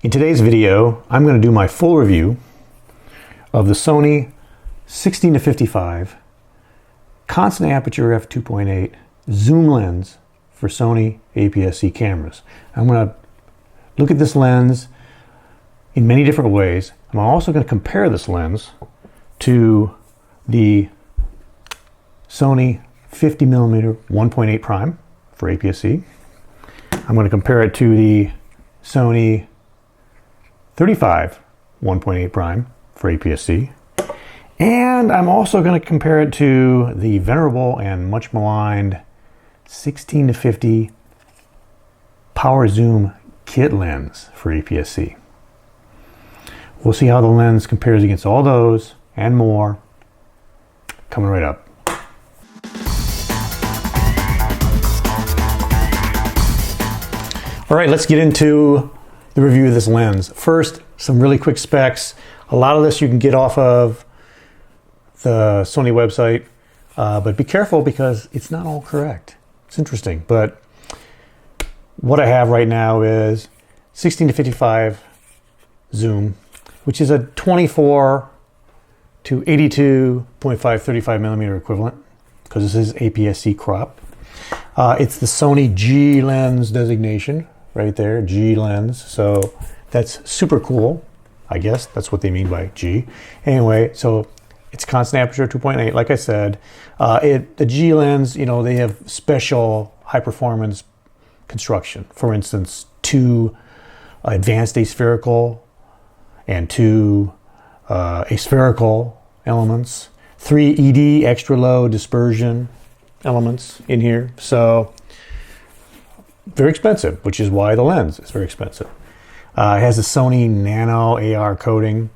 In today's video, I'm going to do my full review of the Sony 16-55 constant aperture f2.8 zoom lens for Sony APS-C cameras. I'm going to look at this lens in many different ways. I'm also going to compare this lens to the Sony 50mm 1.8 prime for APS-C. I'm going to compare it to the Sony 35 1.8 prime for APS-C. And I'm also going to compare it to the venerable and much maligned 16-50 power zoom kit lens for APS-C. We'll see how the lens compares against all those and more coming right up. All right, let's get into the review of this lens. First, some really quick specs. A lot of this you can get off of the Sony website, but be careful because it's not all correct. It's interesting, but what I have right now is 16-55 zoom, which is a 24 to 82.5 35mm equivalent, because this is APS-C crop. It's the Sony G lens designation right there, G lens. So that's super cool. I guess that's what they mean by G. Anyway, so it's constant aperture 2.8. Like I said, the G lens, you know, they have special high performance construction. For instance, 2 advanced aspherical and 2 aspherical elements, 3 ED extra low dispersion elements in here. So very expensive, which is why the lens is very expensive. It has a Sony Nano AR coating,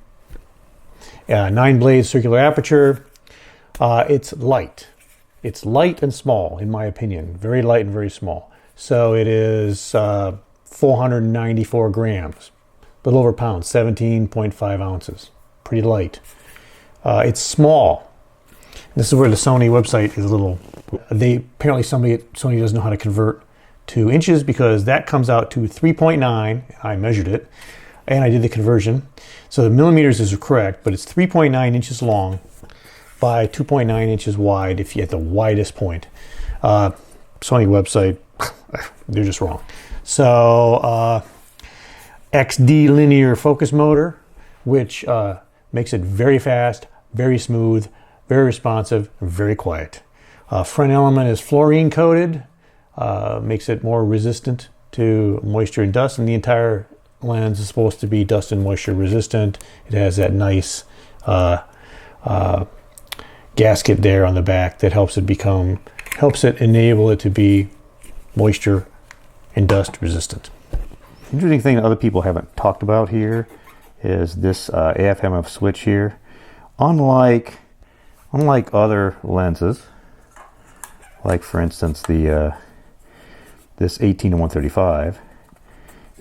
9-blade circular aperture. It's light. It's light and small, in my opinion. Very light and very small. So it is 494 grams, a little over a pound, 17.5 ounces. Pretty light. It's small. This is where the Sony website is a little. Apparently somebody at Sony doesn't know how to convert to inches, because that comes out to 3.9. I measured it and I did the conversion. So the millimeters is correct, but it's 3.9 inches long by 2.9 inches wide if you at the widest point. Sony website, they're just wrong. So XD linear focus motor, which makes it very fast, very smooth, very responsive, and very quiet. Front element is fluorine coated, makes it more resistant to moisture and dust, and the entire lens is supposed to be dust and moisture resistant. It has that nice gasket there on the back that helps it enable it to be moisture and dust resistant. Interesting thing that other people haven't talked about here is this AFMF switch here. Unlike other lenses, like for instance this 18-135,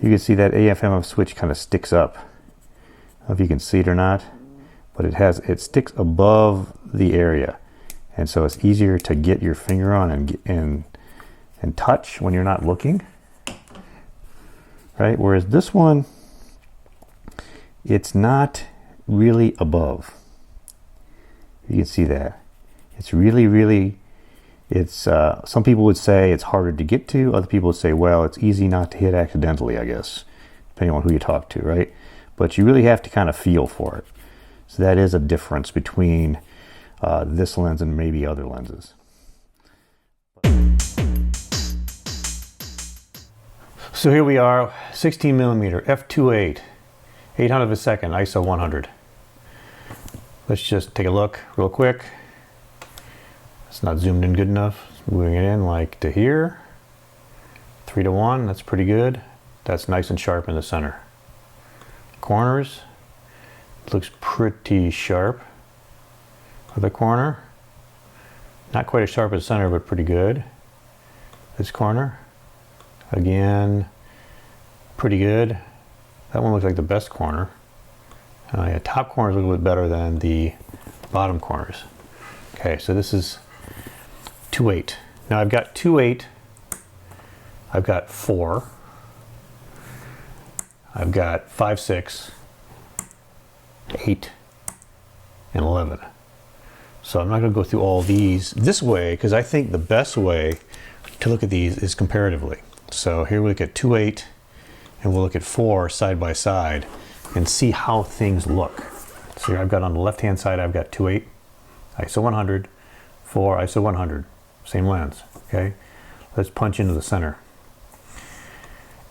you can see that AFMF switch kind of sticks up. I don't know if you can see it or not, but it sticks above the area, and so it's easier to get your finger on and touch when you're not looking, right? Whereas this one, it's not really above. You can see that it's really. It's some people would say it's harder to get to. Other people would say, well, it's easy not to hit accidentally, I guess, depending on who you talk to, right? But you really have to kind of feel for it. So that is a difference between this lens and maybe other lenses. So here we are, 16mm f2.8, 800 of a second, ISO 100. Let's just take a look real quick. It's not zoomed in good enough. Moving it in like to here, 3:1. That's pretty good. That's nice and sharp in the center. Corners, looks pretty sharp. Other corner, not quite as sharp as center, but pretty good. This corner, again, pretty good. That one looks like the best corner. Yeah, top corners look a little bit better than the bottom corners. Okay, so this is 2.8. Now I've got 2.8, I've got 4, I've got 5, 6, 8, and 11. So I'm not going to go through all these this way, because I think the best way to look at these is comparatively. So here we look at 2, 8, and we'll look at 4 side by side and see how things look. So here I've got on the left hand side, I've got 2, 8, ISO 100, 4, ISO 100, same lens. Okay, let's punch into the center.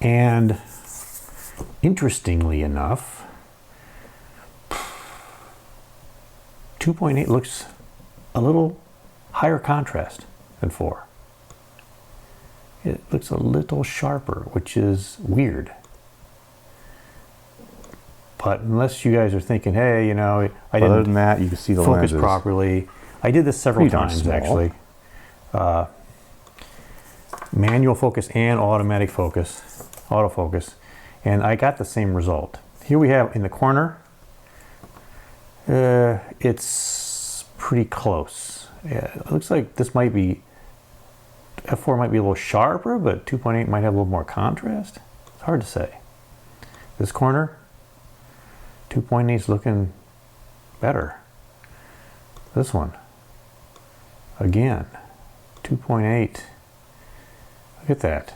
And interestingly enough, 2.8 looks a little higher contrast than 4. It looks a little sharper, which is weird. But unless you guys are thinking, hey, you know, I didn't, other than that, you can see the focus lenses properly. I did this several times actually. Manual focus and automatic focus, autofocus, and I got the same result. Here we have in the corner, it's pretty close. Yeah, it looks like this might be, f4 might be a little sharper, but 2.8 might have a little more contrast. It's hard to say. This corner, 2.8 is looking better. This one, again, 2.8. Look at that.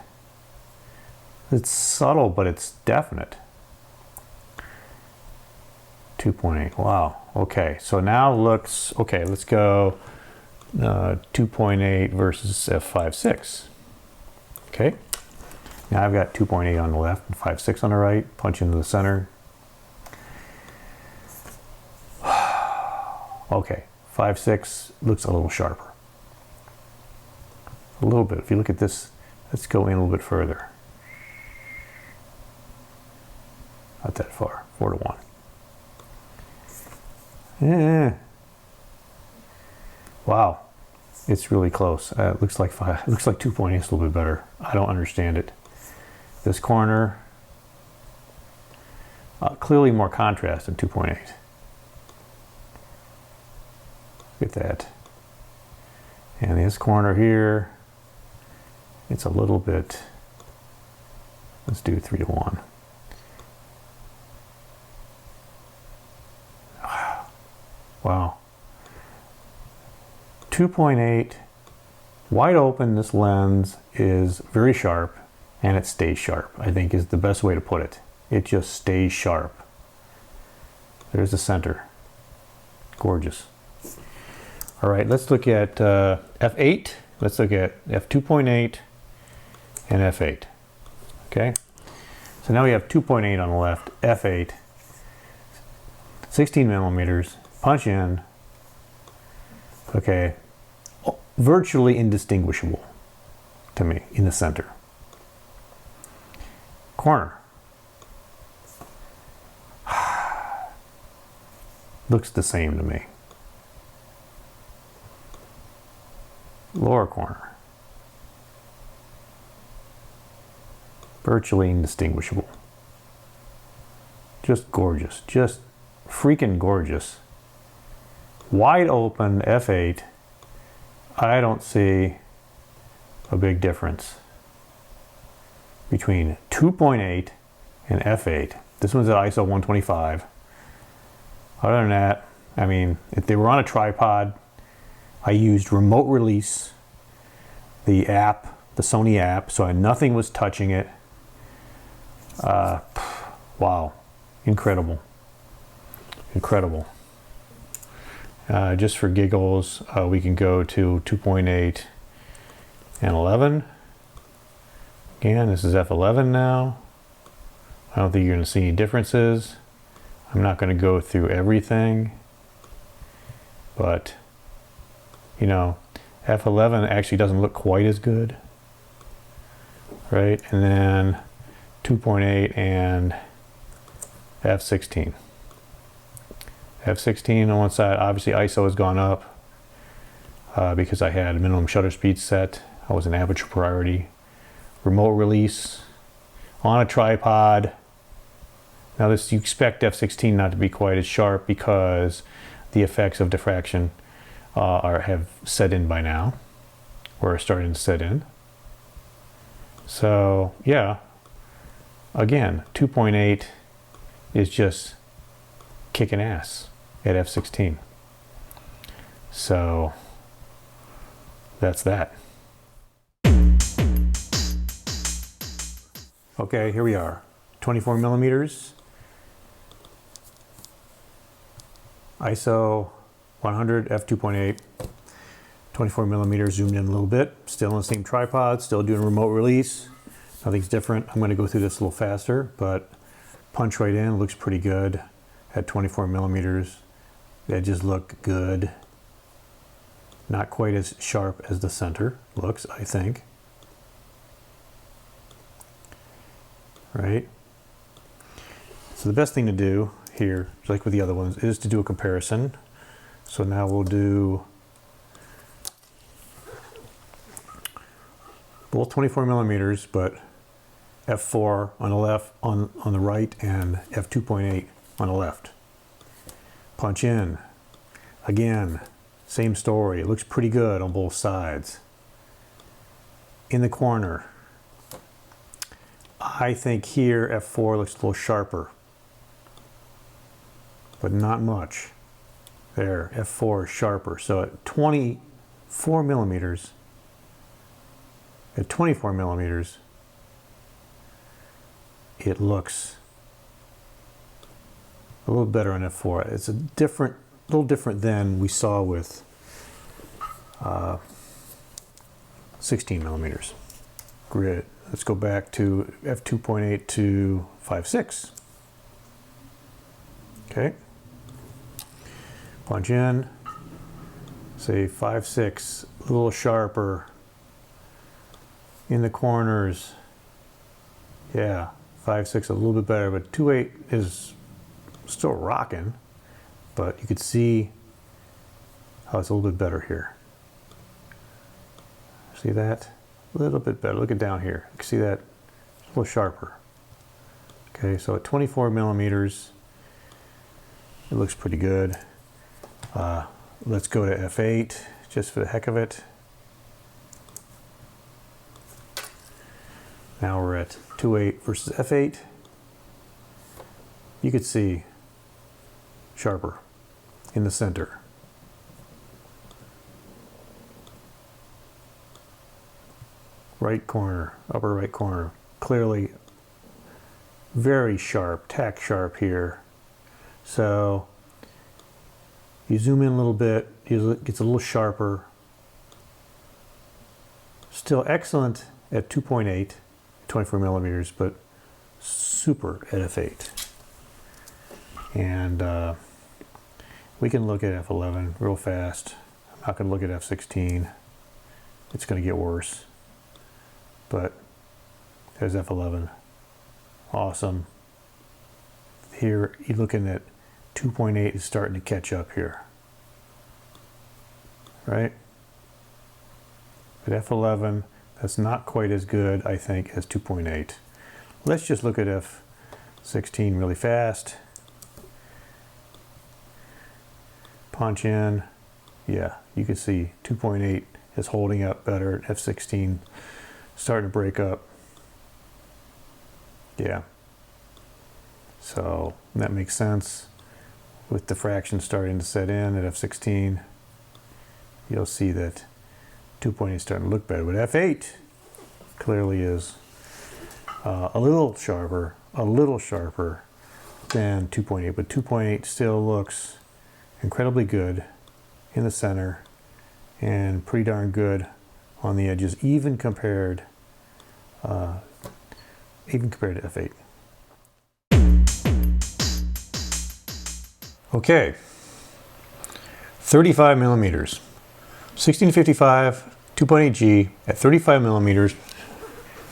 It's subtle, but it's definite. 2.8. Wow. Okay. So now looks okay. Let's go 2.8 versus f5.6. Okay. Now I've got 2.8 on the left and 5.6 on the right. Punch into the center. Okay. 5.6 looks a little sharper. A little bit. If you look at this, let's go in a little bit further. Not that far. 4 to 1. Yeah. Wow. It's really close. It looks like 5. It looks like 2.8 is a little bit better. I don't understand it. This corner, clearly more contrast than 2.8. Look at that. And this corner here, it's a little bit, let's do 3 to 1. Wow. 2.8, wide open, this lens is very sharp, and it stays sharp, I think is the best way to put it. It just stays sharp. There's the center. Gorgeous. All right, let's look at f8. Let's look at f2.8 and f8. Okay, so now we have 2.8 on the left, f8, 16 millimeters, punch in. Okay, virtually indistinguishable to me in the center. Corner. Looks the same to me. Lower corner. Virtually indistinguishable. Just gorgeous. Just freaking gorgeous. Wide open f8. I don't see a big difference between 2.8 and f8. This one's at ISO 125. Other than that, I mean, if they were on a tripod, I used remote release, the app, the Sony app, so nothing was touching it. Wow, incredible, incredible. Just for giggles, we can go to 2.8 and 11. Again, this is f11 now. I don't think you're going to see any differences. I'm not going to go through everything, but you know, f11 actually doesn't look quite as good, right? And then 2.8 and f16. F16 on one side, obviously ISO has gone up because I had a minimum shutter speed set. I was an aperture priority. Remote release on a tripod. Now this, you expect f16 not to be quite as sharp because the effects of diffraction have set in by now, or are starting to set in. So yeah, again, 2.8 is just kicking ass at f/16. So that's that. Okay, here we are. 24 millimeters. ISO 100 f/2.8. 24 millimeters, zoomed in a little bit. Still on the same tripod, still doing remote release. Nothing's different. I'm going to go through this a little faster, but punch right in, looks pretty good at 24 millimeters. The edges look good. Not quite as sharp as the center looks, I think. Right? So the best thing to do here, like with the other ones, is to do a comparison. So now we'll do both 24 millimeters, but f4 on the left, on the right, and f2.8 on the left. Punch in. Again, same story. It looks pretty good on both sides. In the corner, I think here f4 looks a little sharper, but not much. There, f4 is sharper. So at 24 millimeters, it looks a little better on f4. It's a little different than we saw with 16 millimeters. Grid. Let's go back to f2.8 to 5.6. Okay. Punch in. Say 5.6, a little sharper. In the corners, yeah, 5.6 a little bit better, but 2.8 is still rocking, but you could see how it's a little bit better here. See that? A little bit better. Look at down here. You can see that it's a little sharper. Okay, so at 24 millimeters, it looks pretty good. Let's go to f8 just for the heck of it. Now we're at 2.8 versus f8. You could see sharper in the center. Right corner, upper right corner, clearly very sharp, tack sharp here. So you zoom in a little bit, it gets a little sharper. Still excellent at 2.8. 24 millimeters, but super at f8. And we can look at f11 real fast. I'm not going to look at f16. It's going to get worse. But there's f11. Awesome. Here you're looking at 2.8 is starting to catch up here. Right? At f11, that's not quite as good, I think, as 2.8. Let's just look at f16 really fast. Punch in. Yeah, you can see 2.8 is holding up better. f16 starting to break up. Yeah. So that makes sense. With diffraction starting to set in at f16, you'll see that 2.8 is starting to look better, but f8 clearly is a little sharper than 2.8, but 2.8 still looks incredibly good in the center and pretty darn good on the edges, even compared to f8. Okay, 35 millimeters. 16-55, 2.8G at 35 millimeters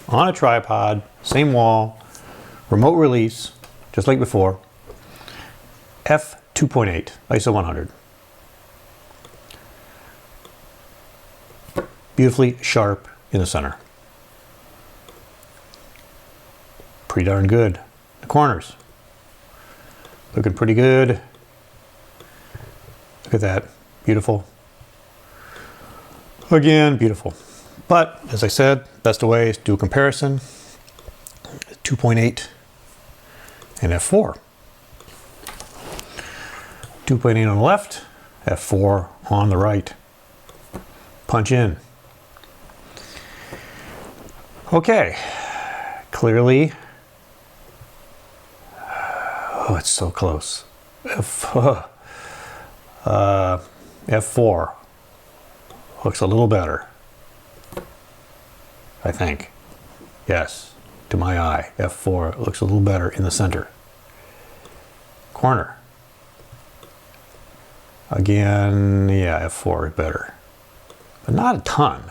on a tripod, same wall, remote release, just like before. f2.8, ISO 100. Beautifully sharp in the center. Pretty darn good. The corners. Looking pretty good. Look at that. Beautiful. Again, beautiful. But as I said, best way is to do a comparison. 2.8 and f4. 2.8 on the left, f4 on the right. Punch in. Okay, clearly, oh, it's so close. F4 looks a little better, I think. Yes, to my eye, F4 looks a little better in the center. Corner. Again, yeah, F4 is better, but not a ton,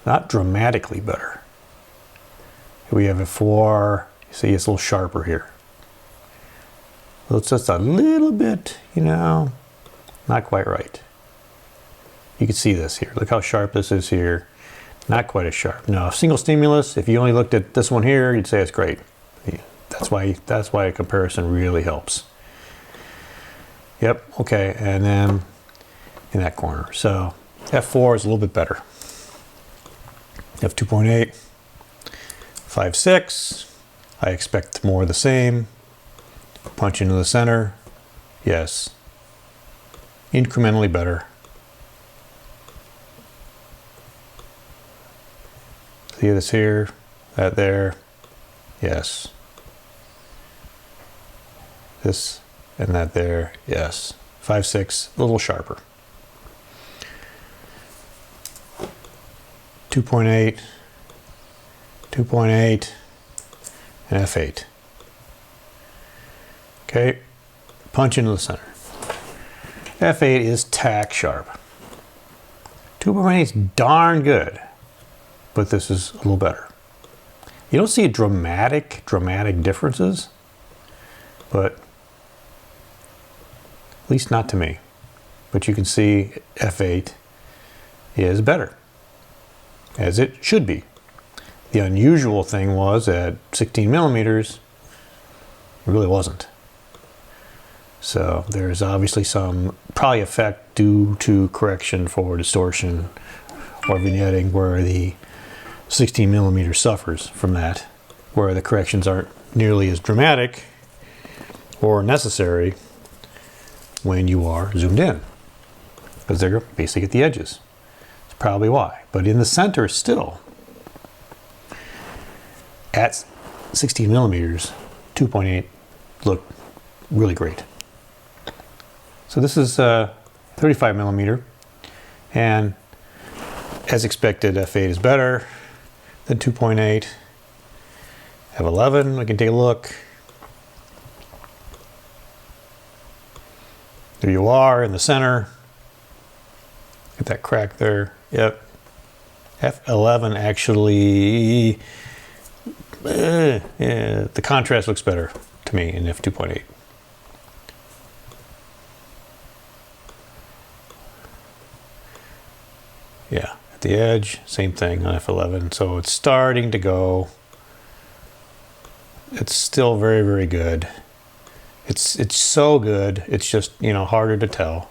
not dramatically better. We have F4, you see it's a little sharper here. So it's just a little bit, you know, not quite right. You can see this here. Look how sharp this is here. Not quite as sharp. No, single stimulus, if you only looked at this one here, you'd say it's great. That's why a comparison really helps. Yep, okay, and then in that corner. So F4 is a little bit better. F2.8, 5.6, I expect more of the same. Punch into the center, yes. Incrementally better. See this here, that there, yes. This and that there, yes. 5.6, a little sharper. 2.8, 2.8, and F8. Okay, punch into the center. F8 is tack sharp. 2.8 is darn good, but this is a little better. You don't see dramatic differences, but at least not to me. But you can see F8 is better, as it should be. The unusual thing was at 16 millimeters, it really wasn't. So there's obviously some probably effect due to correction for distortion or vignetting where the 16 millimeter suffers from that, where the corrections aren't nearly as dramatic or necessary when you are zoomed in, because they're basically at the edges. That's probably why. But in the center still, at 16 millimeters, 2.8 look really great. So this is 35 millimeter, and as expected, F8 is better than 2.8. F11, we can take a look. There you are in the center. Get that crack there. Yep. F11 actually, the contrast looks better to me in F2.8. Yeah, at the edge, same thing on F11. So it's starting to go. It's still very, very good. It's so good. It's just, you know, harder to tell.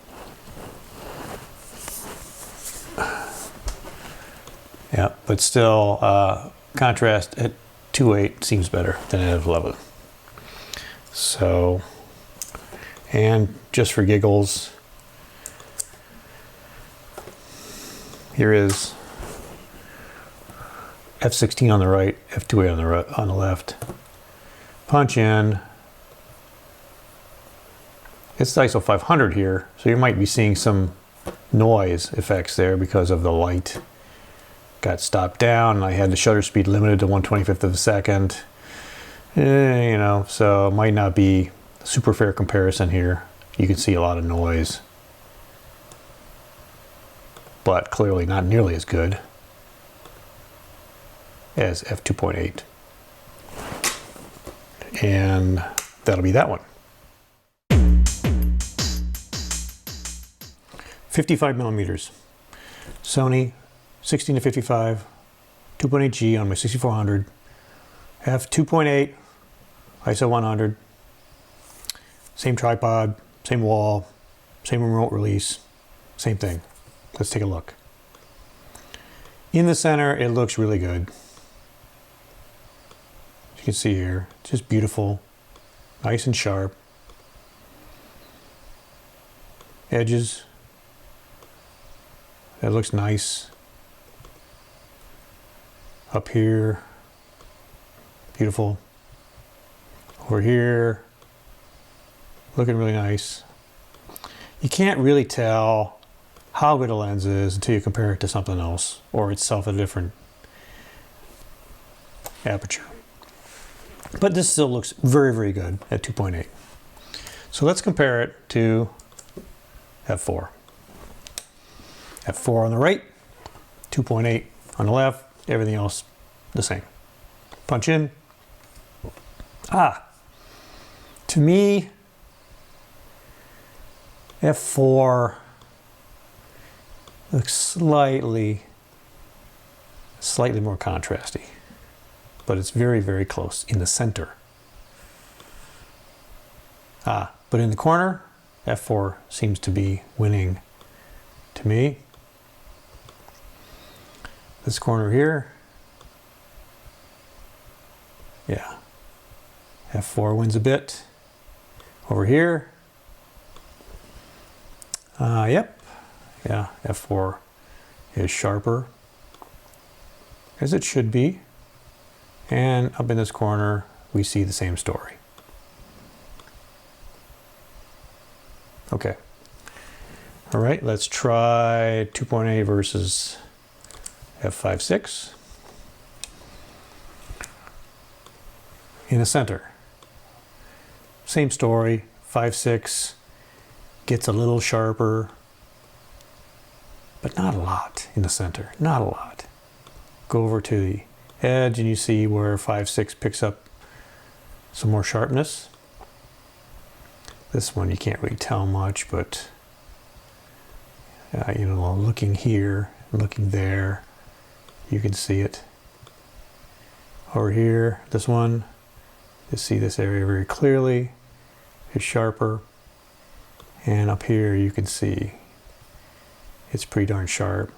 Yeah, but still, contrast at 2.8 seems better than at F11. So, and just for giggles, here is F16 on the right, F2.8 on the left. Punch in. It's ISO 500 here, so you might be seeing some noise effects there because of the light. Got stopped down, and I had the shutter speed limited to 1/25 of a second. You know, so it might not be a super fair comparison here. You can see a lot of noise, but clearly not nearly as good as f2.8. And that'll be that one. 55 millimeters. Sony 16 to 55, 2.8G on my 6400, f2.8, ISO 100, same tripod, same wall, same remote release, same thing. Let's take a look. In the center, it looks really good. You can see here, just beautiful, nice and sharp. Edges, that looks nice. Up here, beautiful. Over here, looking really nice. You can't really tell how good a lens is until you compare it to something else or itself at a different aperture. But this still looks very, very good at 2.8. So let's compare it to f4. f4 on the right, 2.8 on the left, everything else the same. Punch in. To me, f4 looks slightly more contrasty, but it's very, very close in the center. But in the corner, f4 seems to be winning to me. This corner here, yeah, f4 wins a bit. Over here, yep, yeah, f4 is sharper, as it should be. And up in this corner, we see the same story. Okay. All right, let's try 2.8 versus f5.6. In the center, same story. 5.6 gets a little sharper, but not a lot in the center, not a lot. Go over to the edge and you see where 5.6 picks up some more sharpness. This one you can't really tell much, but you know, looking here, looking there, you can see it. Over here, this one, you see this area very clearly. It's sharper. And up here you can see it's pretty darn sharp.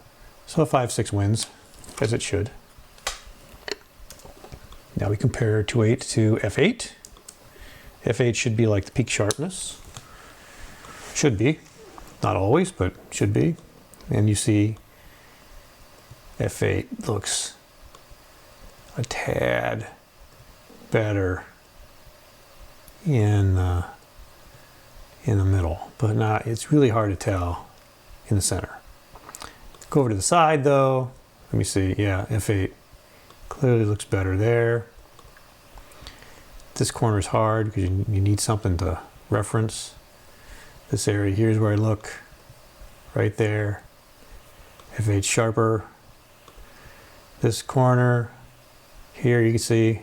So 5.6 wins, as it should. Now we compare 2.8 to f8. f8 should be like the peak sharpness. Should be. Not always, but should be. And you see f8 looks a tad better in the middle, but not, it's really hard to tell in the center. Go over to the side though. Let me see. Yeah, f8 clearly looks better there. This corner is hard because you need something to reference. This area, here's where I look, right there. f8 sharper. This corner here, you can see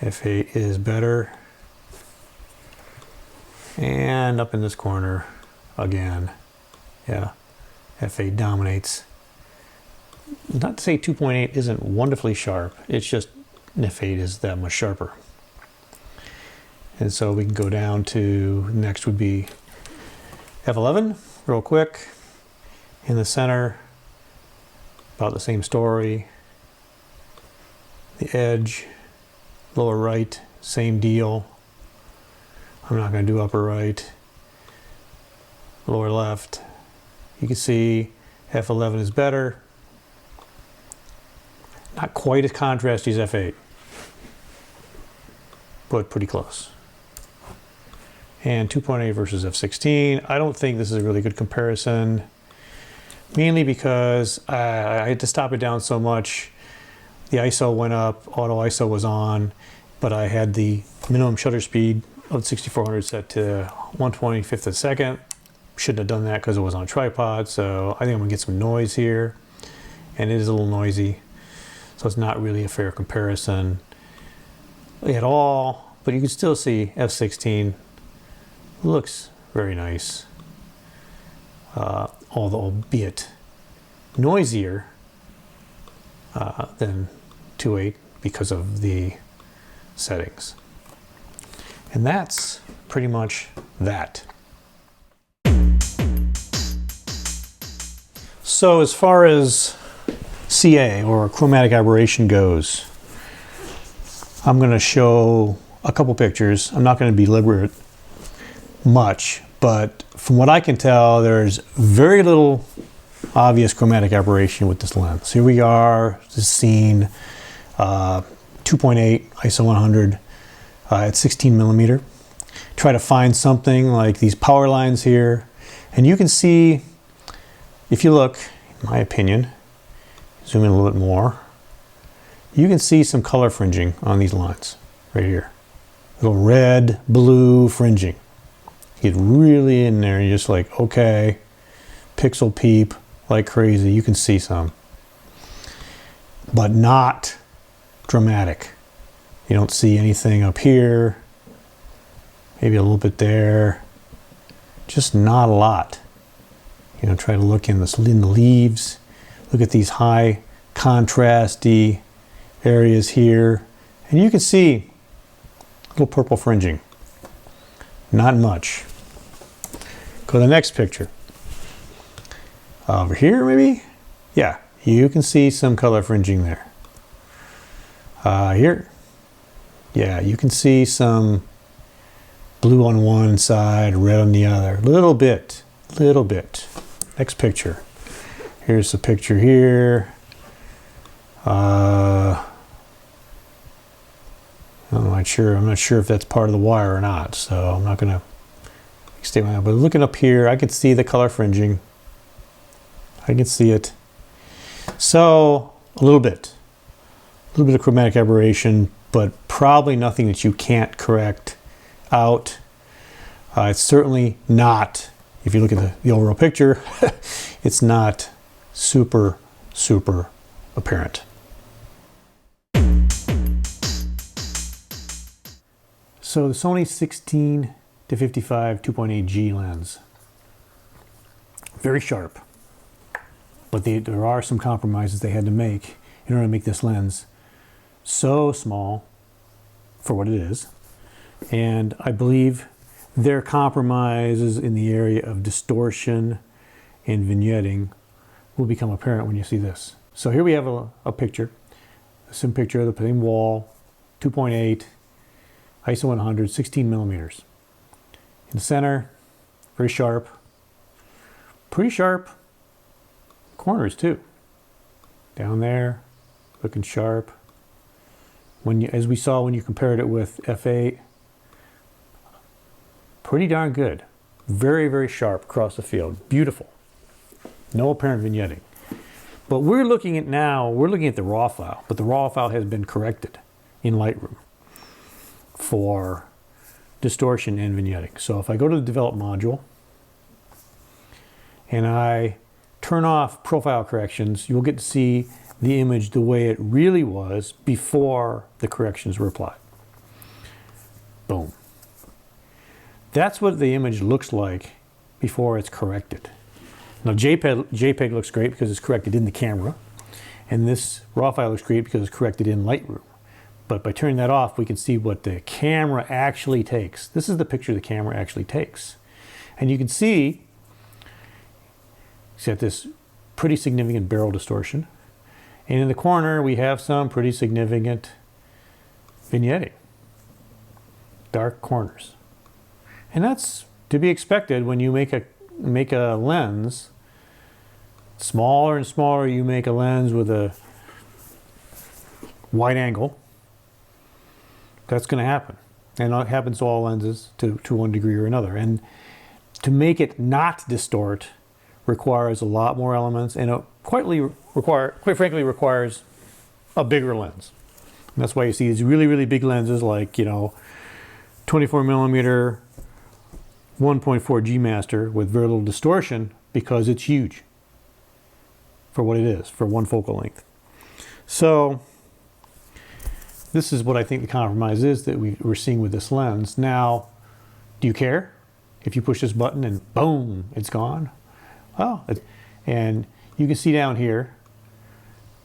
f8 is better. And up in this corner again, yeah, f8 dominates. Not to say 2.8 isn't wonderfully sharp, it's just f8 is that much sharper. And so we can go down to, next would be f11, real quick. In the center, about the same story. The edge, lower right, same deal. I'm not going to do upper right. Lower left. You can see f11 is better. Not quite as contrasty as f8, but pretty close. And 2.8 versus f16. I don't think this is a really good comparison, mainly because I had to stop it down so much. The ISO went up, auto ISO was on, but I had the minimum shutter speed of 6400 set to 1/25th of a second. Shouldn't have done that because it was on a tripod, so I think I'm gonna get some noise here, and it is a little noisy, so it's not really a fair comparison at all, but you can still see f16 looks very nice, although albeit noisier than 2.8 because of the settings. And that's pretty much that. So as far as CA or chromatic aberration goes, I'm going to show a couple pictures. I'm not going to be deliberate much, but from what I can tell, there's very little obvious chromatic aberration with this lens. Here we are, this scene, 2.8 ISO 100 at 16 millimeter. Try to find something like these power lines here, and you can see, if you look, in my opinion, zoom in a little bit more, you can see some color fringing on these lines right here. Little red, blue fringing. Get really in there, you're just like, okay, pixel peep like crazy. You can see some, but not dramatic. You don't see anything up here, maybe a little bit there, just not a lot. You know, try to look in the leaves, look at these high contrasty areas here, and you can see a little purple fringing. Not much. Go to the next picture. Over here, maybe? Yeah, you can see some color fringing there. Here, yeah, you can see some blue on one side, red on the other. Little bit. Next picture. Here's the picture here. I'm not sure if that's part of the wire or not, so I'm not gonna stay on that. But looking up here, I can see the color fringing. I can see it. So a little bit of chromatic aberration, but probably nothing that you can't correct out. It's certainly not, if you look at the overall picture, it's not super apparent. So the Sony 16 to 55 2.8G lens, very sharp, but there are some compromises they had to make in order to make this lens so small for what it is. And I believe their compromises in the area of distortion and vignetting will become apparent when you see this. So here we have a picture, a sim picture of the same wall, 2.8, ISO 100, 16 millimeters. In the center, very sharp, pretty sharp corners too. Down there, looking sharp. As we saw when you compared it with f8, pretty darn good. Very sharp across the field. Beautiful. No apparent vignetting. But we're looking at the raw file, but the raw file has been corrected in Lightroom for distortion and vignetting. So if I go to the develop module and I turn off profile corrections, you'll get to see the image the way it really was before the corrections were applied. Boom. That's what the image looks like before it's corrected. Now JPEG looks great because it's corrected in the camera, and this raw file looks great because it's corrected in Lightroom. But by turning that off, we can see what the camera actually takes. This is the picture the camera actually takes. And you can see it's got this pretty significant barrel distortion. And in the corner, we have some pretty significant vignetting. Dark corners. And that's to be expected when you make a lens. Smaller and smaller you make a lens with a wide angle, that's going to happen. And it happens to all lenses to one degree or another. And to make it not distort requires a lot more elements, and it quite frankly requires a bigger lens. And that's why you see these really big lenses like, 24 millimeter 1.4 G master with very little distortion, because it's huge for what it is, for one focal length. So this is what I think the compromise is that we're seeing with this lens. Now, do you care if you push this button and boom, it's gone? Oh, and you can see down here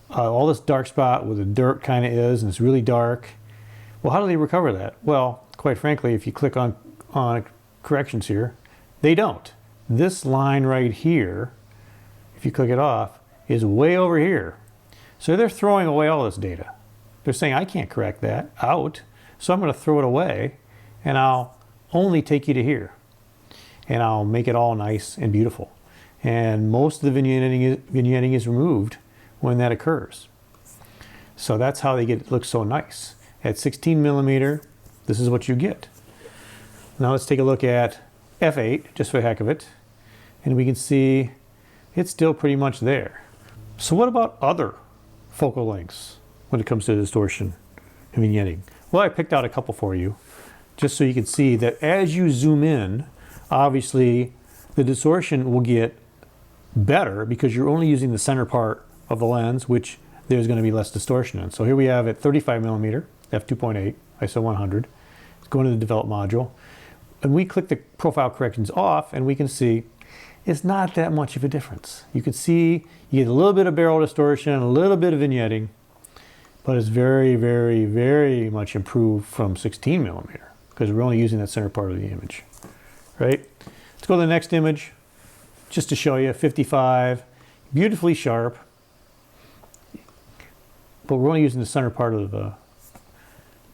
all this dark spot where the dirt kind of is, and it's really dark. Well, how do they recover that? Well, quite frankly, if you click on corrections here, they don't. This line right here, if you click it off, is way over here. So they're throwing away all this data. They're saying I can't correct that out, so I'm going to throw it away, and I'll only take you to here, and I'll make it all nice and beautiful. And most of the vignetting is removed when that occurs. So that's how they get it look so nice. At 16 millimeter, this is what you get. Now let's take a look at f8, just for the heck of it, and we can see it's still pretty much there. So what about other focal lengths when it comes to distortion and vignetting? Well, I picked out a couple for you, just so you can see that as you zoom in, obviously the distortion will get better because you're only using the center part of the lens, which there's going to be less distortion in. So here we have at 35 millimeter, f2.8, ISO 100. It's going to the develop module. And we click the profile corrections off, and we can see it's not that much of a difference. You can see you get a little bit of barrel distortion, a little bit of vignetting, but it's very, very, very much improved from 16 millimeter because we're only using that center part of the image, right? Let's go to the next image just to show you 55, beautifully sharp, but we're only using the center part of the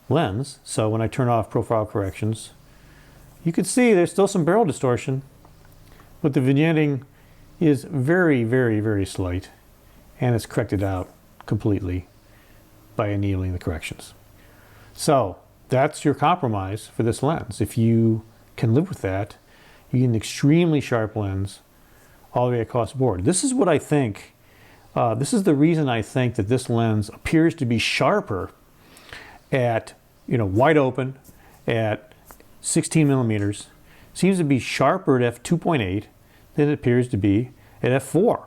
lens. So when I turn off profile corrections, you can see there's still some barrel distortion, but the vignetting is very, very, very slight, and it's corrected out completely by enabling the corrections. So that's your compromise for this lens. If you can live with that, you get an extremely sharp lens all the way across the board. This is what I think, this is the reason I think that this lens appears to be sharper at, wide open at 16 millimeters, seems to be sharper at f2.8 than it appears to be at f4.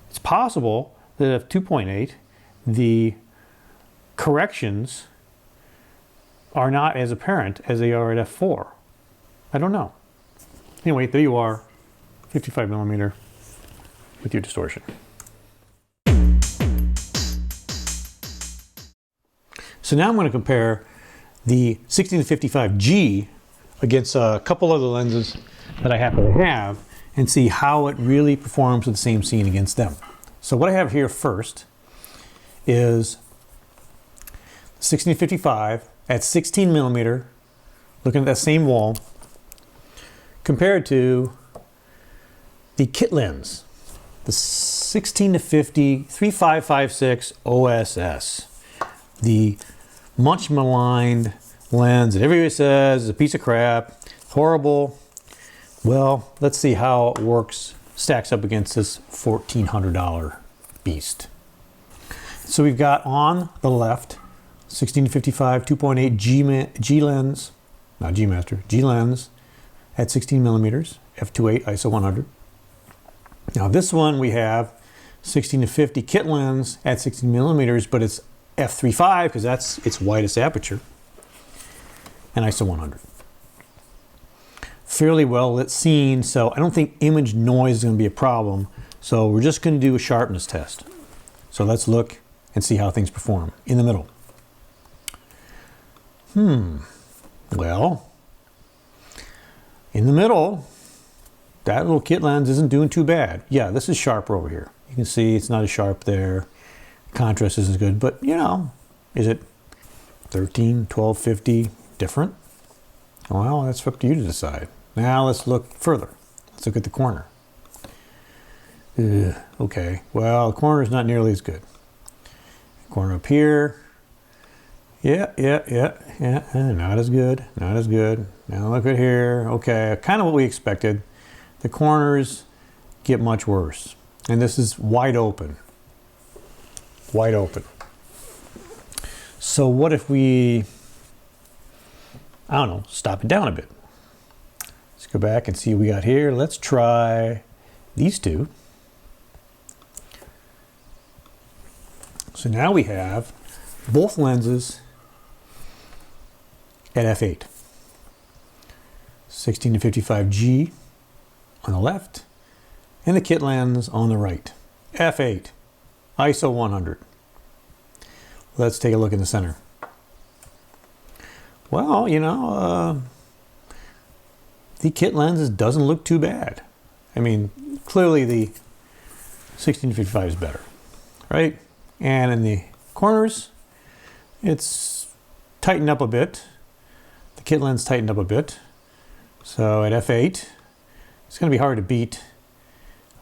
It's possible that at f2.8 the corrections are not as apparent as they are at f4. I don't know. Anyway, there you are, 55 millimeter with your distortion. So now I'm going to compare the 16-55G against a couple other lenses that I happen to have and see how it really performs with the same scene against them. So what I have here first is 16-55 at 16 millimeter, looking at that same wall, compared to the kit lens, the 16-50 3556 OSS, the much maligned lens that everybody says is a piece of crap, horrible. Well, let's see how it works, stacks up against this $1,400 beast. So we've got on the left 16-55 2.8 G lens, not G Master, G lens at 16 millimeters, f2.8 ISO 100. Now this one we have 16-50 kit lens at 16 millimeters, but it's f3.5 because that's its widest aperture, and ISO 100. Fairly well lit scene, so I don't think image noise is going to be a problem. So we're just going to do a sharpness test. So let's look and see how things perform in the middle. Well, in the middle, that little kit lens isn't doing too bad. Yeah, this is sharper over here. You can see it's not as sharp there. Contrast isn't good, but is it 13, 1250 different? Well, that's up to you to decide. Now let's look further. Let's look at the corner. Okay, well, the corner is not nearly as good. Corner up here. Yeah, not as good, not as good. Now look at here. Okay, kind of what we expected. The corners get much worse. And this is wide open. Wide open. So what if we, stop it down a bit? Let's go back and see what we got here. Let's try these two. So now we have both lenses at f8. 16-55G on the left and the kit lens on the right. f8, ISO 100. Let's take a look in the center. Well, the kit lens doesn't look too bad. I mean, clearly the 16-55 is better, right? And in the Corners, it's tightened up a bit. The kit lens tightened up a bit. So at f8, it's going to be hard to beat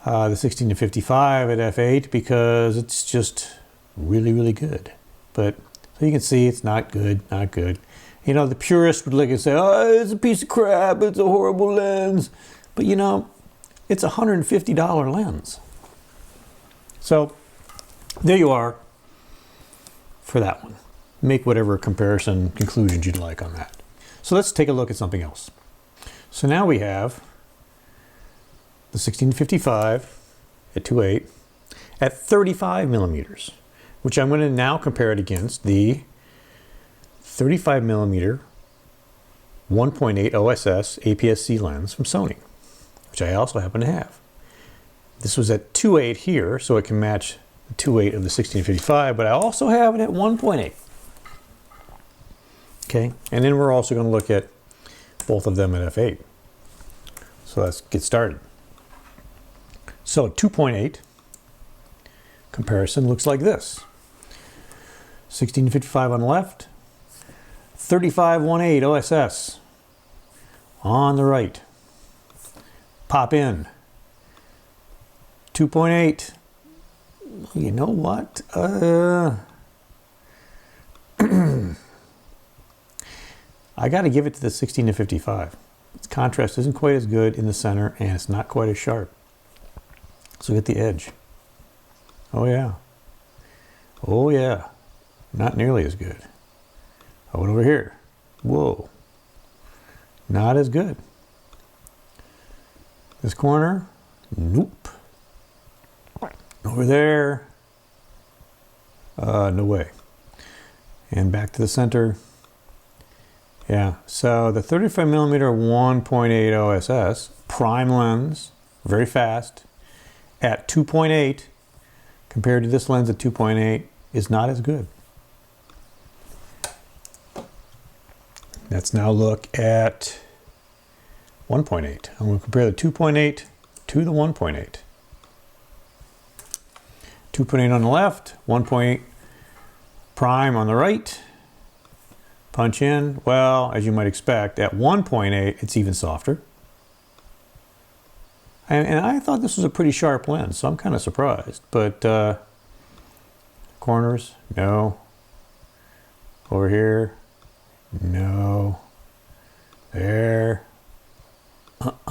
the 16-55 at f8 because it's just really, really good. But so you can see it's not good, not good. You know, the purist would look and say, oh, it's a piece of crap, it's a horrible lens. But you know, it's a $150 lens. So there you are for that one. Make whatever comparison conclusions you'd like on that. So let's take a look at something else. So now we have the 16-55 at 2.8 at 35 millimeters, which I'm going to now compare it against the 35 millimeter 1.8 OSS APS-C lens from Sony, which I also happen to have. This was at 2.8 here, so it can match the 2.8 of the 16-55, but I also have it at 1.8. Okay, and then we're also going to look at both of them at f8. So let's get started. So 2.8 comparison looks like this. 16-55 on the left, 35-1.8 OSS on the right. Pop in 2.8. You know what? I got to give it to the 16-55. Its contrast isn't quite as good in the center, and it's not quite as sharp. So get the edge. Oh yeah. Oh yeah. Not nearly as good. I went over here. Whoa. Not as good. This corner. Nope. Over there. No way. And back to the center. Yeah, so the 35 millimeter 1.8 OSS prime lens, very fast, at 2.8 compared to this lens at 2.8 is not as good. Let's now look at 1.8. I'm going to compare the 2.8 to the 1.8. 2.8 on the left, 1.8 prime on the right. Punch in, well, as you might expect, at 1.8, it's even softer. And I thought this was a pretty sharp lens, so I'm kind of surprised. But corners, no. Over here, no. There,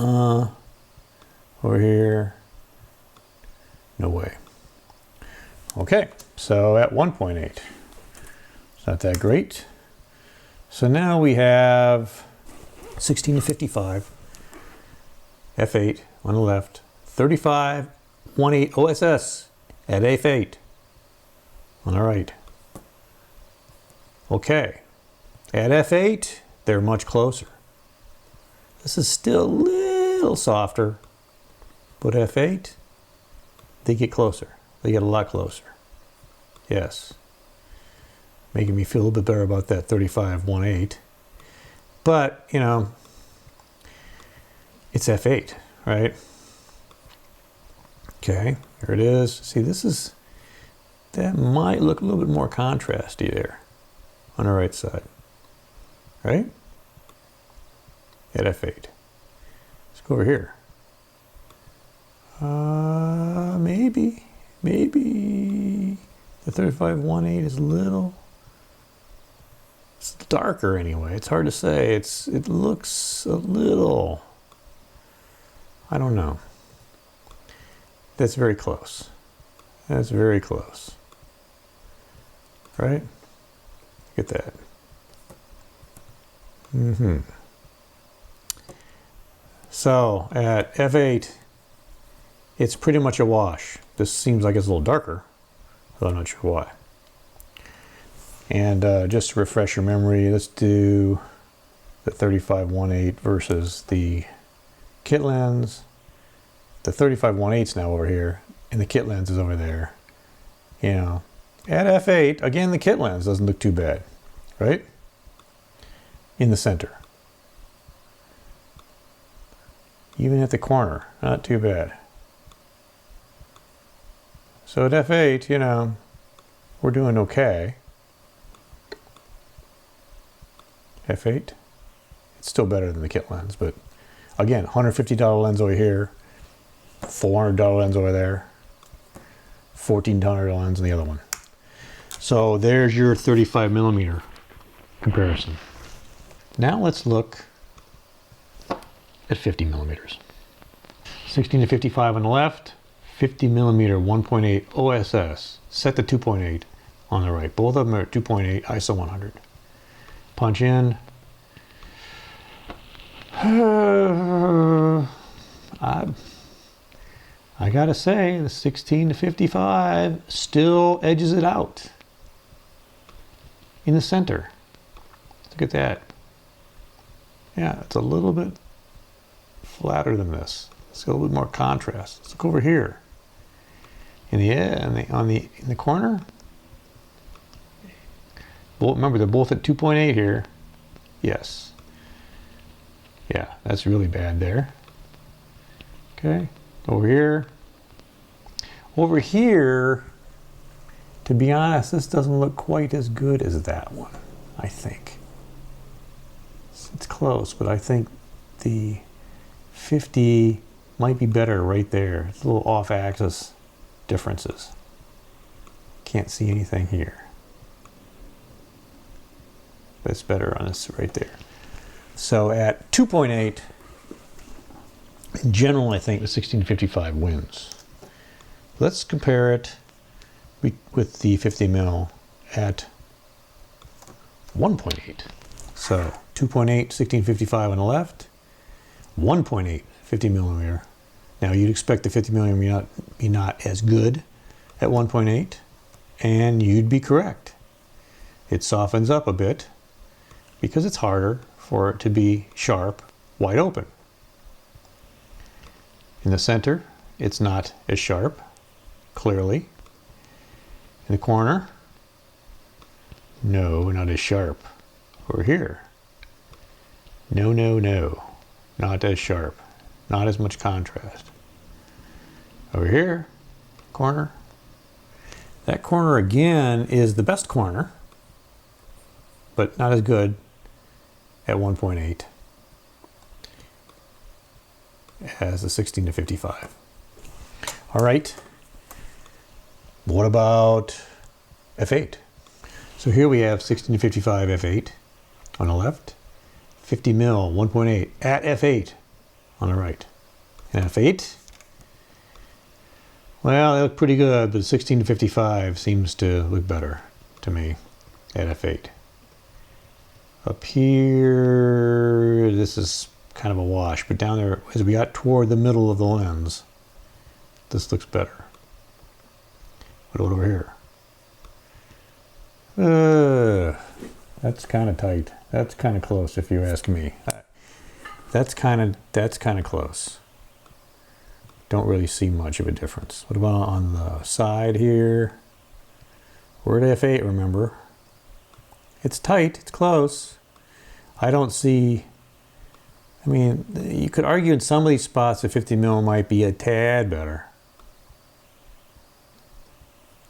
over here, no way. Okay, so at 1.8, it's not that great. So now we have 16-55, f8 on the left, 35-1.8 OSS at f8 on the right. Okay, at f8, they're much closer. This is still a little softer, but f8, they get closer. They get a lot closer. Yes. Making me feel a little bit better about that 35-1.8. But, you know, it's f8, right? Okay, here it is. See, that might look a little bit more contrasty there on the right side, right? At f8. Let's go over here. Maybe the 35-1.8 is a little... It's darker anyway. It's hard to say. It looks a little... I don't know. That's very close. That's very close. Right? Look at that. So at f8, it's pretty much a wash. This seems like it's a little darker, though I'm not sure why. And just to refresh your memory, let's do the 35-1.8 versus the kit lens. The 35-1.8 is now over here, and the kit lens is over there. You know, at f8, again, the kit lens doesn't look too bad, right? In the center. Even at the corner, not too bad. So at f8, you know, we're doing okay. F8. It's still better than the kit lens, but again, $150 lens over here, $400 lens over there, $1,400 lens in the other one. So there's your 35mm comparison. Now let's look at 50mm. 16 to 55 on the left, 50mm 1.8 OSS, set to 2.8 on the right. Both of them are at 2.8 ISO 100. Punch in. I gotta say, the 16 to 55 still edges it out in the center. Look at that. Yeah, it's a little bit flatter than this. Let's get a little bit more contrast. Let's look over here. In the corner. Remember, they're both at 2.8 here. Yes. Yeah, that's really bad there. Okay, over here. Over here, to be honest, this doesn't look quite as good as that one, I think. It's close, but I think the 50 might be better right there. It's a little off-axis differences. Can't see anything here. That's better on this right there. So at 2.8, in general, I think the 1655 wins. Let's compare it with the 50mm at 1.8. So 2.8, 1655 on the left, 1.8, 50mm. Now you'd expect the 50mm be not as good at 1.8, and you'd be correct. It softens up a bit because it's harder for it to be sharp, wide open. In the center, it's not as sharp, clearly. In the corner, no, not as sharp. Over here, no, not as sharp, not as much contrast. Over here, corner, that corner again is the best corner, but not as good at 1.8 as the 16 to 55. All right, what about f8? So here we have 16 to 55 f8 on the left, 50mm 1.8 at f8 on the right. And f8, well, they look pretty good, but 16 to 55 seems to look better to me at f8. Up here, this is kind of a wash, but down there, as we got toward the middle of the lens, this looks better. What about over here? That's kind of tight. That's kind of close, if you ask me. That's kind of close. Don't really see much of a difference. What about on the side here? We're at f8, remember? It's tight, it's close. I don't see, I mean, you could argue in some of these spots the 50mm might be a tad better.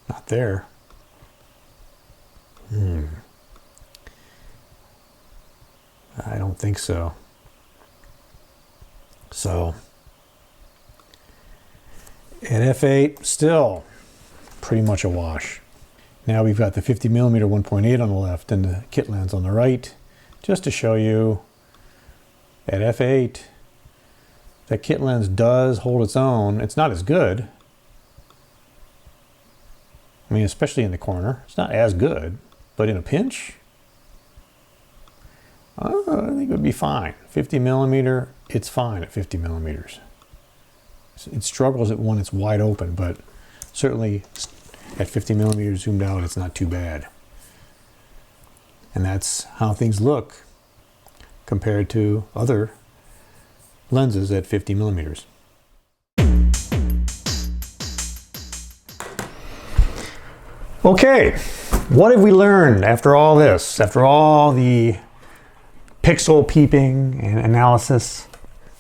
Not there. I don't think so. So, at f8, still pretty much a wash. Now we've got the 50mm 1.8 on the left and the kit lens on the right. Just to show you, at f8, that kit lens does hold its own. It's not as good. I mean, especially in the corner. It's not as good, but in a pinch, I think it would be fine. 50mm, it's fine at 50mm. It struggles at when it's wide open, but certainly at 50mm zoomed out, it's not too bad. And that's how things look compared to other lenses at 50mm. Okay, what have we learned after all this? After all the pixel peeping and analysis,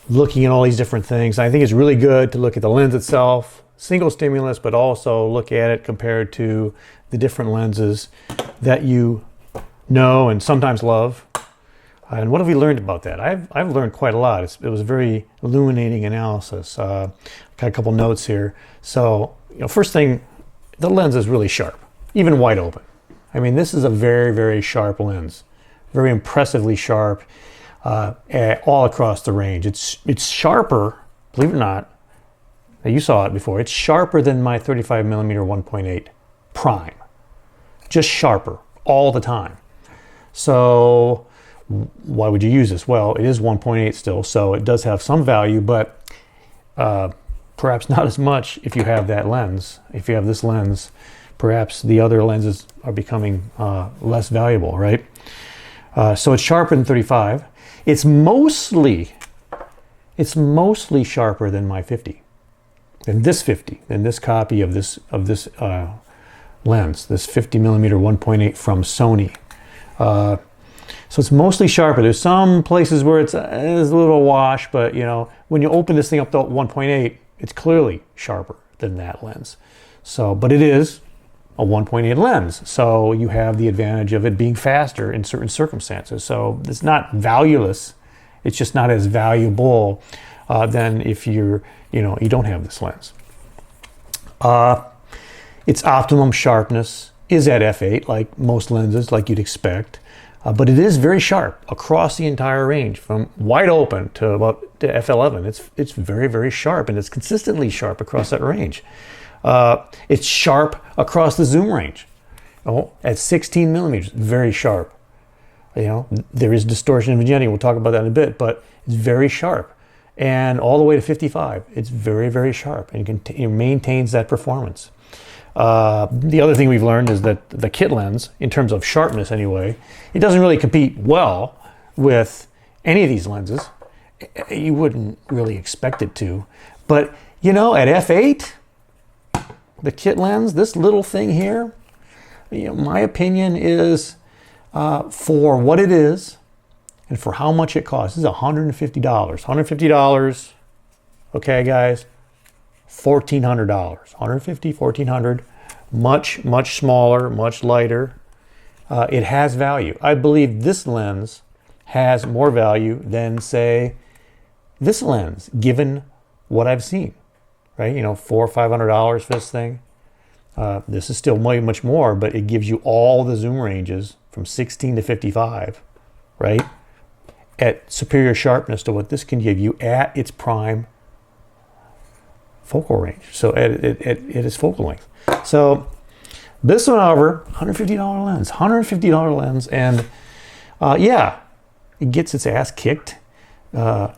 looking at all these different things, I think it's really good to look at the lens itself, single stimulus, but also look at it compared to the different lenses that you know and sometimes love. And what have we learned about that? I've learned quite a lot. It was a very illuminating analysis. Got a couple notes here. So, first thing, the lens is really sharp, even wide open. I mean, this is a very, very sharp lens, very impressively sharp all across the range. It's sharper, believe it or not. You saw it before. It's sharper than my 35mm 1.8 prime. Just sharper all the time. So why would you use this? Well, it is 1.8 still, so it does have some value, but perhaps not as much if you have that lens. If you have this lens, perhaps the other lenses are becoming less valuable, right? So it's sharper than 35. It's mostly sharper than my 50. And this 50, and this copy of this lens, this 50mm 1.8 from Sony. So it's mostly sharper. There's some places where it's a little wash, but when you open this thing up to 1.8, it's clearly sharper than that lens. So, but it is a 1.8 lens, so you have the advantage of it being faster in certain circumstances. So it's not valueless. It's just not as valuable than if you don't have this lens. Its optimum sharpness is at f8, like most lenses, like you'd expect. But it is very sharp across the entire range, from wide open to about to f11. It's very, very sharp, and it's consistently sharp across that range. It's sharp across the zoom range. At 16mm, very sharp. There is distortion vignetting. We'll talk about that in a bit, but it's very sharp. And all the way to 55, it's very, very sharp, and it maintains that performance. The other thing we've learned is that the kit lens, in terms of sharpness anyway, it doesn't really compete well with any of these lenses. You wouldn't really expect it to. But, at f8, the kit lens, this little thing here, my opinion is for what it is and for how much it costs. This is $150. $150, okay, guys? $1,400. $150, $1,400. Much smaller, much lighter. It has value. I believe this lens has more value than, say, this lens, given what I've seen. Right? $400 or $500 for this thing. This is still much more, but it gives you all the zoom ranges from 16 to 55, right? At superior sharpness to what this can give you at its prime focal range. So at its focal length. So this one, however, $150 lens, $150 lens, and yeah, it gets its ass kicked a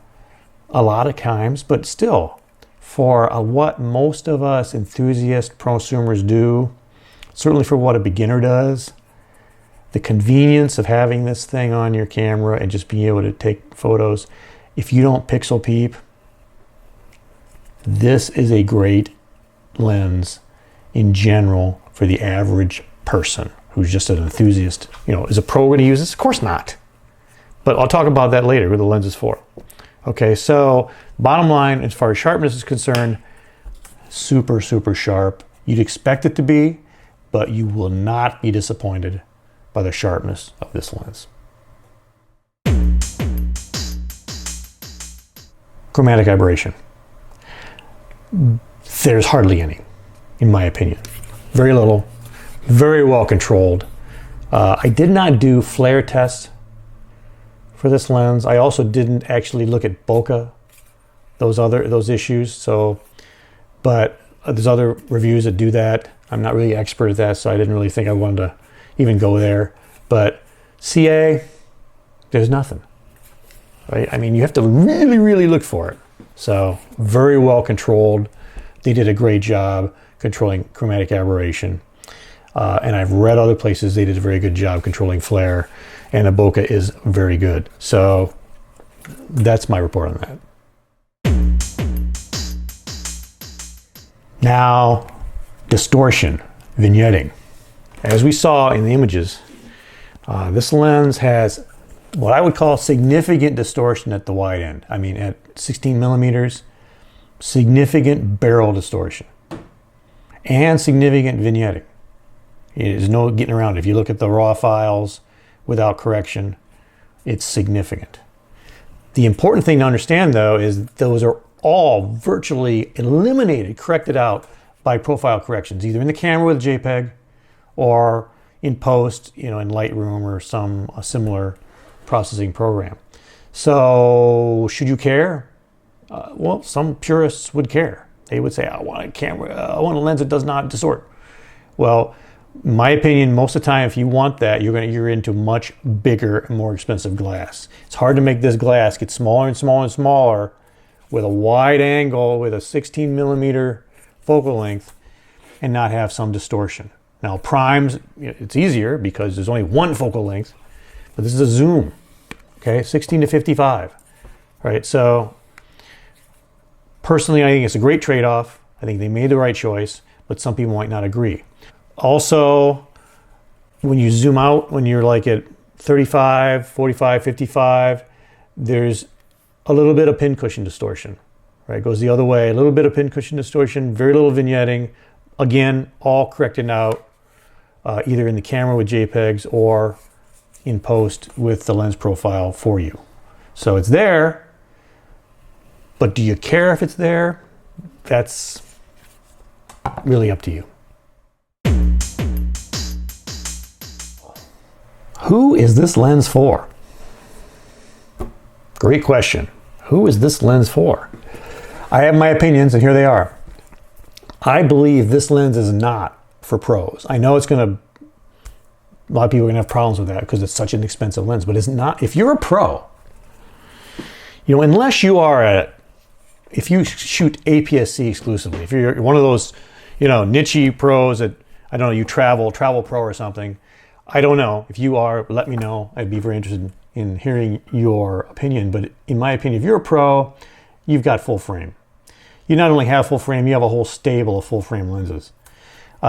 lot of times, but still, for what most of us enthusiast prosumers do, certainly for what a beginner does, the convenience of having this thing on your camera and just being able to take photos, if you don't pixel peep, this is a great lens in general for the average person who's just an enthusiast. Is a pro going to use this? Of course not. But I'll talk about that later, who the lens is for. Okay, so bottom line, as far as sharpness is concerned, super, super sharp. You'd expect it to be, but you will not be disappointed by the sharpness of this lens. Chromatic aberration. There's hardly any, in my opinion. Very little, very well controlled. I did not do flare tests for this lens. I also didn't actually look at bokeh, those issues. So, but there's other reviews that do that. I'm not really expert at that, so I didn't really think I wanted to even go there. But CA, there's nothing, right? I mean, you have to really, really look for it. So very well controlled. They did a great job controlling chromatic aberration. And I've read other places they did a very good job controlling flare, and the bokeh is very good. So that's my report on that. Now, distortion vignetting. As we saw in the images, this lens has what I would call significant distortion at the wide end. I mean, at 16 millimeters, significant barrel distortion. and significant vignetting. There's no getting around it. If you look at the raw files without correction, it's significant. The important thing to understand, though, is those are all virtually eliminated, corrected out by profile corrections, either in the camera with JPEG or in post, in Lightroom or some similar processing program. So should you care? Well, some purists would care. They would say, I want a camera, I want a lens that does not distort. Well, in my opinion, most of the time, if you want that, you're into much bigger and more expensive glass. It's hard to make this glass get smaller and smaller and smaller with a wide angle, with a 16 millimeter focal length, and not have some distortion. Now, primes, it's easier because there's only one focal length, but this is a zoom, okay, 16 to 55, right? So, personally, I think it's a great trade-off. I think they made the right choice, but some people might not agree. Also, when you zoom out, when you're like at 35, 45, 55, there's a little bit of pincushion distortion, right? It goes the other way, a little bit of pincushion distortion, very little vignetting. Again, all corrected out, either in the camera with JPEGs or in post with the lens profile for you. So it's there, but do you care if it's there? That's really up to you. Who is this lens for? Great question. Who is this lens for? I have my opinions, and here they are. I believe this lens is not for pros. I know a lot of people are gonna have problems with that because it's such an expensive lens, but it's not. If you're a pro, unless you are if you shoot APS-C exclusively, if you're one of those, niche pros that, I don't know, you travel pro or something. I don't know. If you are, let me know. I'd be very interested in hearing your opinion. But in my opinion, if you're a pro, you've got full frame. You not only have full frame, you have a whole stable of full frame lenses.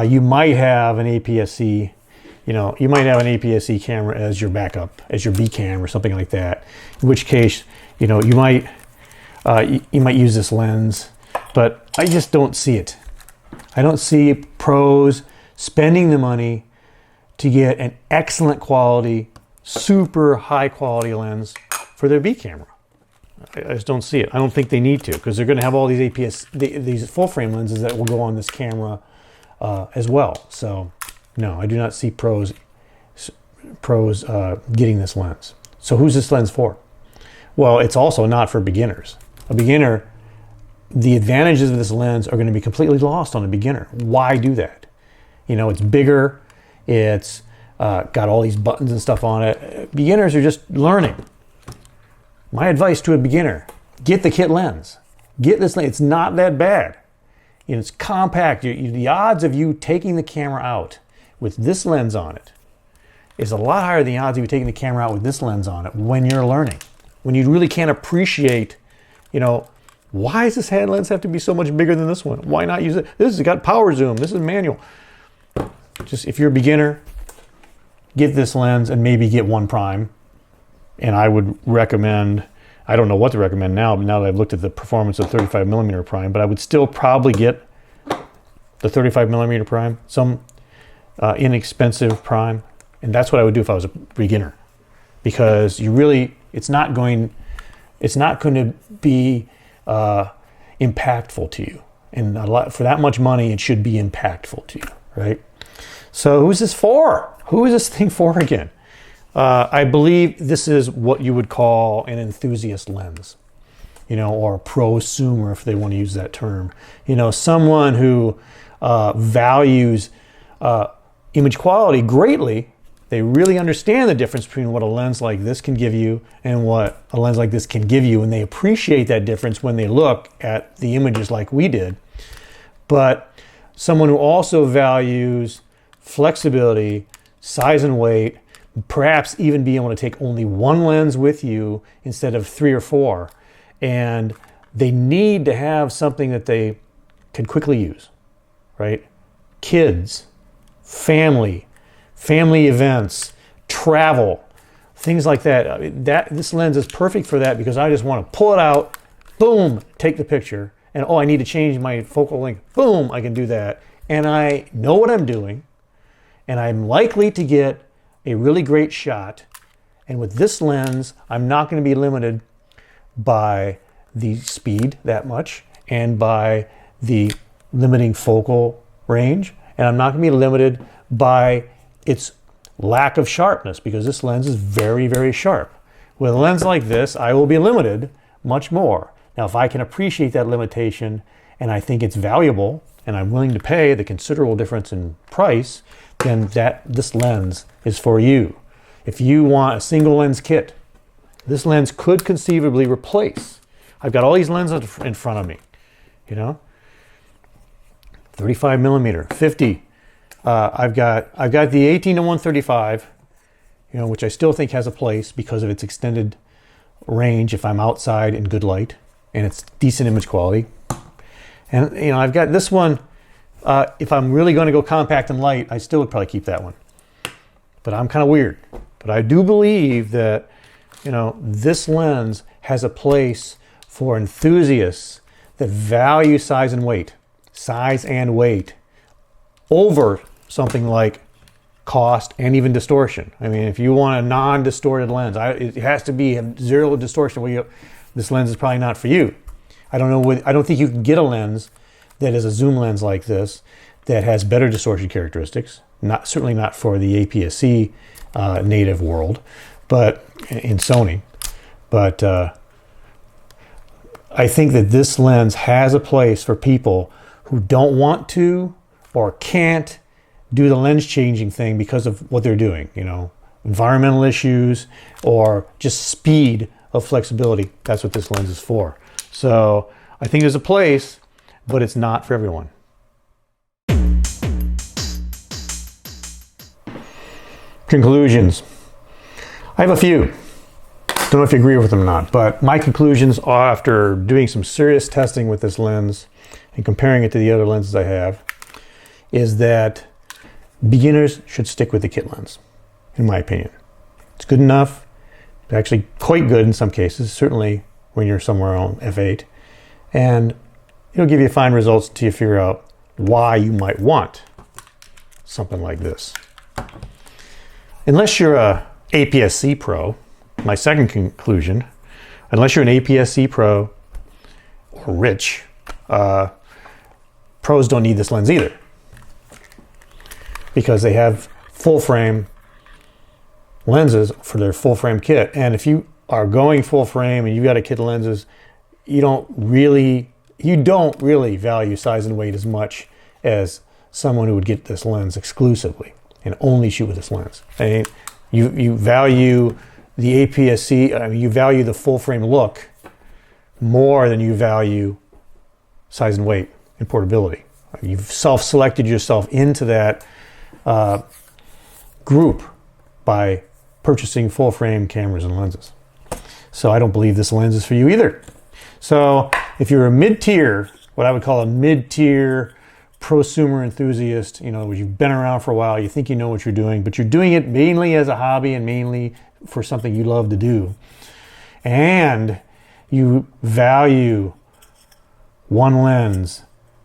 You might have an APS-C, you might have an APS-C camera as your backup, as your B cam or something like that. In which case, you might use this lens, but I just don't see it. I don't see pros spending the money to get an excellent quality, super high quality lens for their B camera. I just don't see it. I don't think they need to, because they're going to have all these these full frame lenses that will go on this camera as well. So no, I do not see pros getting this lens. So who's this lens for? Well, it's also not for beginners. A beginner, the advantages of this lens are going to be completely lost on a beginner. Why do that? It's bigger. It's got all these buttons and stuff on it. Beginners are just learning. My advice to a beginner, get the kit lens. Get this lens. It's not that bad. It's compact. The odds of you taking the camera out with this lens on it is a lot higher than the odds of you taking the camera out with this lens on it when you're learning. When you really can't appreciate, why does this hand lens have to be so much bigger than this one? Why not use it? This has got power zoom. This is manual. Just if you're a beginner, get this lens and maybe get one prime. And I would recommend, I don't know what to recommend now, but now that I've looked at the performance of 35 millimeter prime, but I would still probably get the 35 millimeter prime, some inexpensive prime. And that's what I would do if I was a beginner, because it's not going to be impactful to you. And for that much money, it should be impactful to you, right? So who's this for? Who is this thing for again? I believe this is what you would call an enthusiast lens, or a prosumer, if they want to use that term. Someone who values image quality greatly. They really understand the difference between what a lens like this can give you and what a lens like this can give you, and they appreciate that difference when they look at the images like we did. But someone who also values flexibility, size and weight, perhaps even being able to take only one lens with you instead of 3 or 4. And they need to have something that they can quickly use, right? Kids, family events, travel, things like that. This lens is perfect for that, because I just want to pull it out, boom, take the picture, and I need to change my focal length, boom, I can do that and I know what I'm doing, and I'm likely to get a really great shot. And with this lens, I'm not going to be limited by the speed that much and by the limiting focal range. And I'm not going to be limited by its lack of sharpness, because this lens is very, very sharp. With a lens like this, I will be limited much more. Now, if I can appreciate that limitation and I think it's valuable and I'm willing to pay the considerable difference in price, then this lens is for you. If you want a single lens kit, this lens could conceivably replace. I've got all these lenses in front of me, 35 millimeter, 50. I've got the 18 to 135, which I still think has a place because of its extended range if I'm outside in good light, and it's decent image quality. And I've got this one. If I'm really going to go compact and light, I still would probably keep that one. But I'm kind of weird. But I do believe that this lens has a place for enthusiasts that value size and weight over something like cost and even distortion. I mean, if you want a non-distorted lens, it has to be zero distortion. Well, this lens is probably not for you. I don't think you can get a lens that is a zoom lens like this that has better distortion characteristics. Certainly not for the APS-C native world, but in Sony. But I think that this lens has a place for people who don't want to or can't do the lens changing thing because of what they're doing, environmental issues or just speed of flexibility. That's what this lens is for. So I think there's a place, but it's not for everyone. Conclusions. I have a few. Don't know if you agree with them or not, but my conclusions after doing some serious testing with this lens and comparing it to the other lenses I have is that beginners should stick with the kit lens, in my opinion. It's good enough, actually quite good in some cases, certainly when you're somewhere on f8, and it'll give you fine results until you figure out why you might want something like this. Unless you're a APS-C pro, my second conclusion, unless you're an APS-C pro or rich, pros don't need this lens either, because they have full frame lenses for their full frame kit. And if you are going full frame and you've got a kit of lenses, you don't really value size and weight as much as someone who would get this lens exclusively and only shoot with this lens. I mean, you value the APS-C, you value the full frame look more than you value size and weight and portability. You've self-selected yourself into that group by purchasing full frame cameras and lenses. So I don't believe this lens is for you either. So if you're a mid-tier, what I would call a mid-tier prosumer enthusiast, you've been around for a while, you think you know what you're doing, but you're doing it mainly as a hobby and mainly for something you love to do, and you value one lens,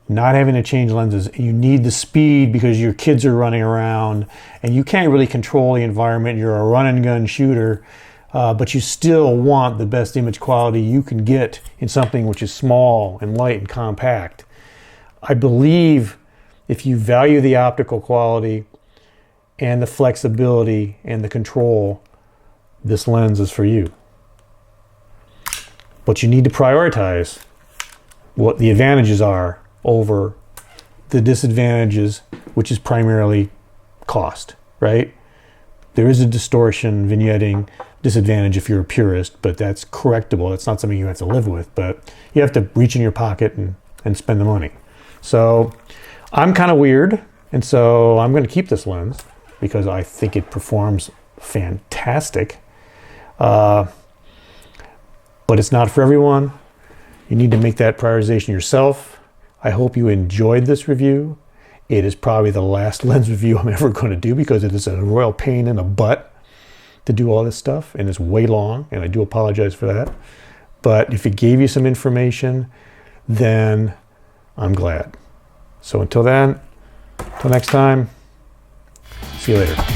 not having to change lenses, you need the speed because your kids are running around and you can't really control the environment, you're a run and gun shooter, but you still want the best image quality you can get in something which is small and light and compact. I believe if you value the optical quality and the flexibility and the control, this lens is for you. But you need to prioritize what the advantages are over the disadvantages, which is primarily cost, right? There is a distortion vignetting disadvantage if you're a purist, but that's correctable. It's not something you have to live with, but you have to reach in your pocket and spend the money. So I'm kind of weird, and so I'm going to keep this lens because I think it performs fantastic. But it's not for everyone. You need to make that prioritization yourself. I hope you enjoyed this review. It is probably the last lens review I'm ever going to do because it is a royal pain in the butt to do all this stuff, and it's way long, and I do apologize for that. But if it gave you some information, then I'm glad. So until then, Till next time, see you later.